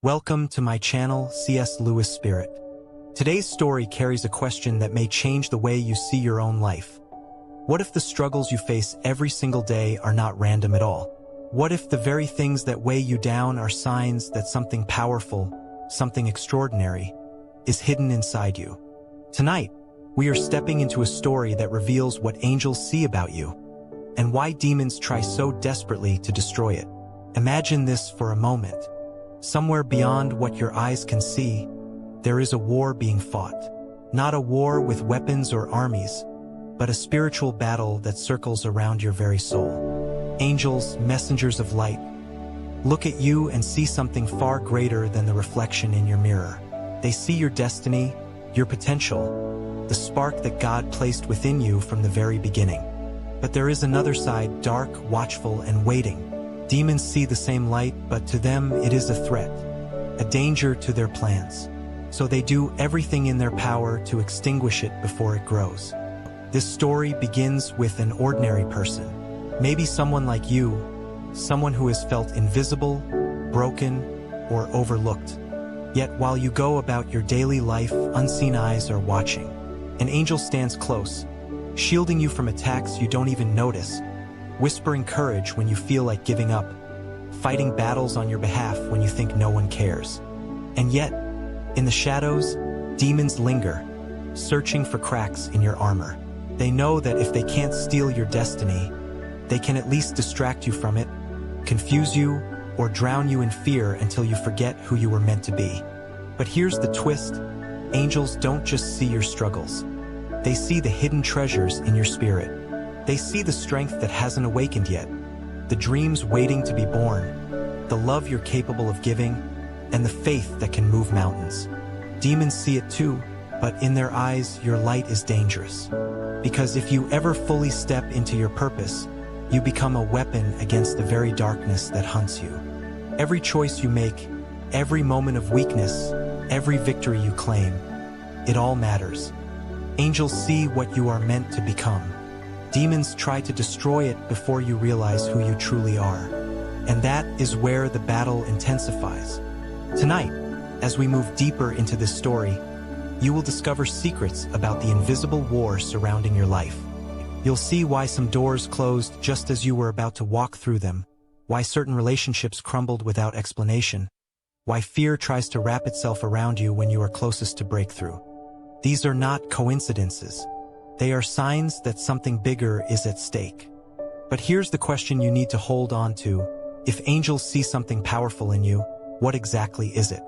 Welcome to my channel, C.S. Lewis Spirit. Today's story carries a question that may change the way you see your own life. What if the struggles you face every single day are not random at all? What if the very things that weigh you down are signs that something powerful, something extraordinary, is hidden inside you? Tonight, we are stepping into a story that reveals what angels see about you and why demons try so desperately to destroy it. Imagine this for a moment. Somewhere beyond what your eyes can see, there is a war being fought. Not a war with weapons or armies, but a spiritual battle that circles around your very soul. Angels, messengers of light, look at you and see something far greater than the reflection in your mirror. They see your destiny, your potential, the spark that God placed within you from the very beginning. But there is another side, dark, watchful, and waiting. Demons see the same light, but to them it is a threat, a danger to their plans. So they do everything in their power to extinguish it before it grows. This story begins with an ordinary person, maybe someone like you, someone who has felt invisible, broken, or overlooked. Yet while you go about your daily life, unseen eyes are watching. An angel stands close, shielding you from attacks you don't even notice, whispering courage when you feel like giving up, fighting battles on your behalf when you think no one cares. And yet, in the shadows, demons linger, searching for cracks in your armor. They know that if they can't steal your destiny, they can at least distract you from it, confuse you, or drown you in fear until you forget who you were meant to be. But here's the twist: angels don't just see your struggles. They see the hidden treasures in your spirit. They see the strength that hasn't awakened yet, the dreams waiting to be born, the love you're capable of giving, and the faith that can move mountains. Demons see it too, but in their eyes, your light is dangerous. Because if you ever fully step into your purpose, you become a weapon against the very darkness that hunts you. Every choice you make, every moment of weakness, every victory you claim, it all matters. Angels see what you are meant to become. Demons try to destroy it before you realize who you truly are. And that is where the battle intensifies. Tonight, as we move deeper into this story, you will discover secrets about the invisible war surrounding your life. You'll see why some doors closed just as you were about to walk through them, why certain relationships crumbled without explanation, why fear tries to wrap itself around you when you are closest to breakthrough. These are not coincidences. They are signs that something bigger is at stake. But here's the question you need to hold on to. If angels see something powerful in you, what exactly is it?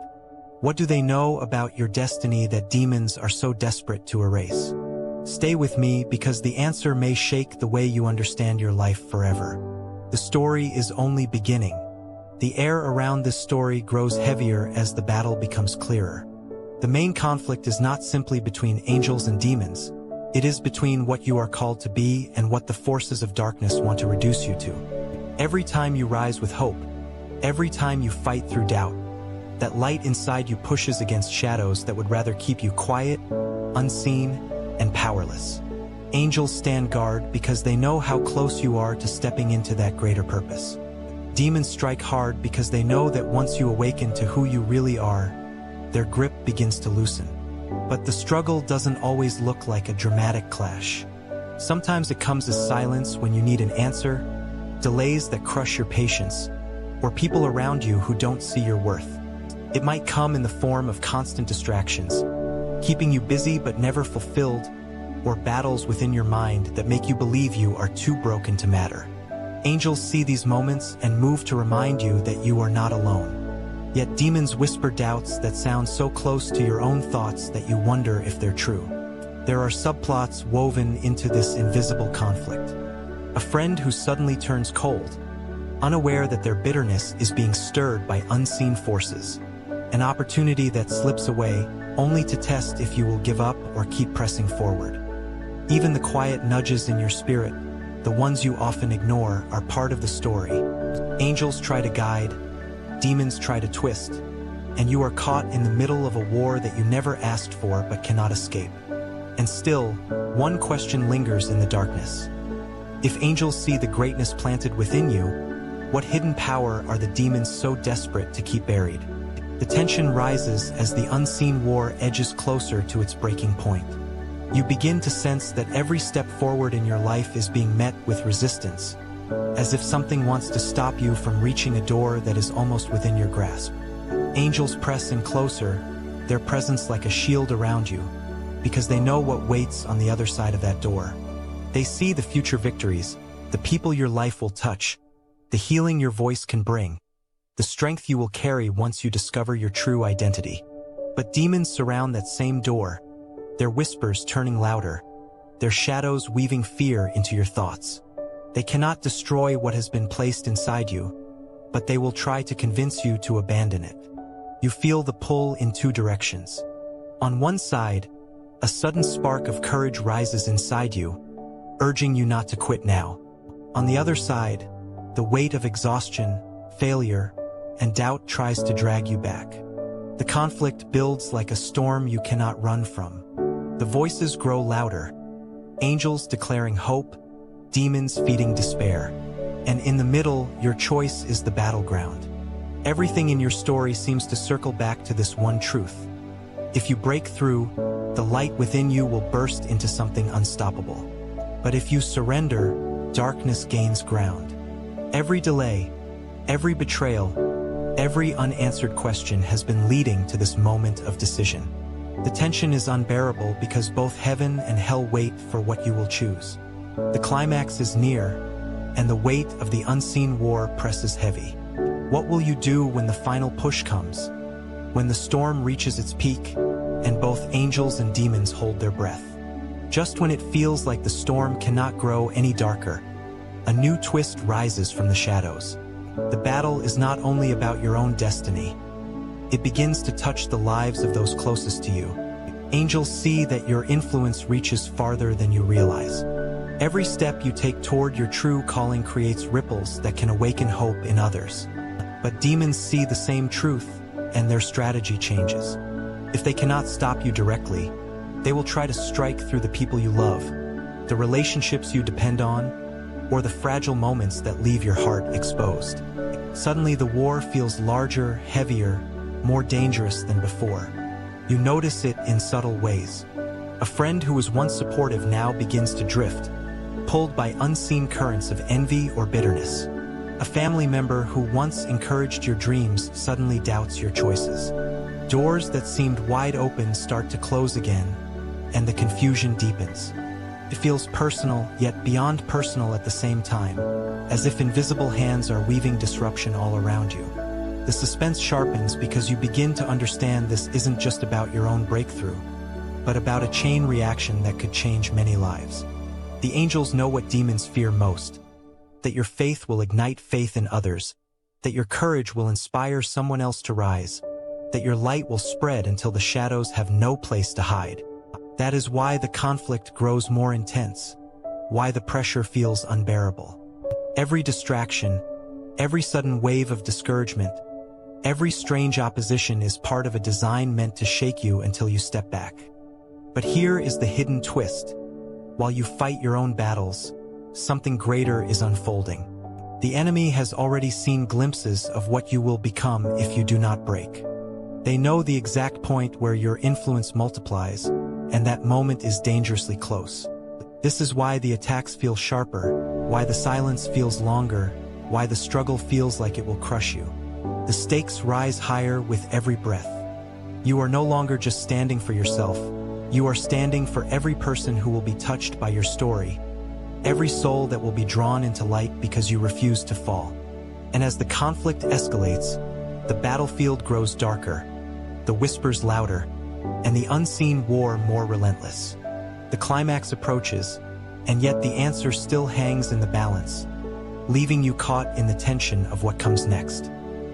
What do they know about your destiny that demons are so desperate to erase? Stay with me, because the answer may shake the way you understand your life forever. The story is only beginning. The air around this story grows heavier as the battle becomes clearer. The main conflict is not simply between angels and demons. It is between what you are called to be and what the forces of darkness want to reduce you to. Every time you rise with hope, every time you fight through doubt, that light inside you pushes against shadows that would rather keep you quiet, unseen, and powerless. Angels stand guard because they know how close you are to stepping into that greater purpose. Demons strike hard because they know that once you awaken to who you really are, their grip begins to loosen. But the struggle doesn't always look like a dramatic clash. Sometimes it comes as silence when you need an answer, delays that crush your patience, or people around you who don't see your worth. It might come in the form of constant distractions, keeping you busy but never fulfilled, or battles within your mind that make you believe you are too broken to matter. Angels see these moments and move to remind you that you are not alone. Yet demons whisper doubts that sound so close to your own thoughts that you wonder if they're true. There are subplots woven into this invisible conflict. A friend who suddenly turns cold, unaware that their bitterness is being stirred by unseen forces. An opportunity that slips away, only to test if you will give up or keep pressing forward. Even the quiet nudges in your spirit, the ones you often ignore, are part of the story. Angels try to guide, demons try to twist, and you are caught in the middle of a war that you never asked for but cannot escape. And still, one question lingers in the darkness. If angels see the greatness planted within you, what hidden power are the demons so desperate to keep buried? The tension rises as the unseen war edges closer to its breaking point. You begin to sense that every step forward in your life is being met with resistance, as if something wants to stop you from reaching a door that is almost within your grasp. Angels press in closer, their presence like a shield around you, because they know what waits on the other side of that door. They see the future victories, the people your life will touch, the healing your voice can bring, the strength you will carry once you discover your true identity. But demons surround that same door, their whispers turning louder, their shadows weaving fear into your thoughts. They cannot destroy what has been placed inside you, but they will try to convince you to abandon it. You feel the pull in two directions. On one side, a sudden spark of courage rises inside you, urging you not to quit now. On the other side, the weight of exhaustion, failure, and doubt tries to drag you back. The conflict builds like a storm you cannot run from. The voices grow louder, angels declaring hope, demons feeding despair. And in the middle, your choice is the battleground. Everything in your story seems to circle back to this one truth. If you break through, the light within you will burst into something unstoppable. But if you surrender, darkness gains ground. Every delay, every betrayal, every unanswered question has been leading to this moment of decision. The tension is unbearable because both heaven and hell wait for what you will choose. The climax is near, and the weight of the unseen war presses heavy. What will you do when the final push comes? When the storm reaches its peak, and both angels and demons hold their breath? Just when it feels like the storm cannot grow any darker, a new twist rises from the shadows. The battle is not only about your own destiny. It begins to touch the lives of those closest to you. Angels see that your influence reaches farther than you realize. Every step you take toward your true calling creates ripples that can awaken hope in others. But demons see the same truth, and their strategy changes. If they cannot stop you directly, they will try to strike through the people you love, the relationships you depend on, or the fragile moments that leave your heart exposed. Suddenly the war feels larger, heavier, more dangerous than before. You notice it in subtle ways. A friend who was once supportive now begins to drift, pulled by unseen currents of envy or bitterness. A family member who once encouraged your dreams suddenly doubts your choices. Doors that seemed wide open start to close again, and the confusion deepens. It feels personal, yet beyond personal at the same time, as if invisible hands are weaving disruption all around you. The suspense sharpens because you begin to understand this isn't just about your own breakthrough, but about a chain reaction that could change many lives. The angels know what demons fear most: that your faith will ignite faith in others, that your courage will inspire someone else to rise, that your light will spread until the shadows have no place to hide. That is why the conflict grows more intense, why the pressure feels unbearable. Every distraction, every sudden wave of discouragement, every strange opposition is part of a design meant to shake you until you step back. But here is the hidden twist. While you fight your own battles, something greater is unfolding. The enemy has already seen glimpses of what you will become if you do not break. They know the exact point where your influence multiplies, and that moment is dangerously close. This is why the attacks feel sharper, why the silence feels longer, why the struggle feels like it will crush you. The stakes rise higher with every breath. You are no longer just standing for yourself. You are standing for every person who will be touched by your story, every soul that will be drawn into light because you refuse to fall. And as the conflict escalates, the battlefield grows darker, the whispers louder, and the unseen war more relentless. The climax approaches, and yet the answer still hangs in the balance, leaving you caught in the tension of what comes next.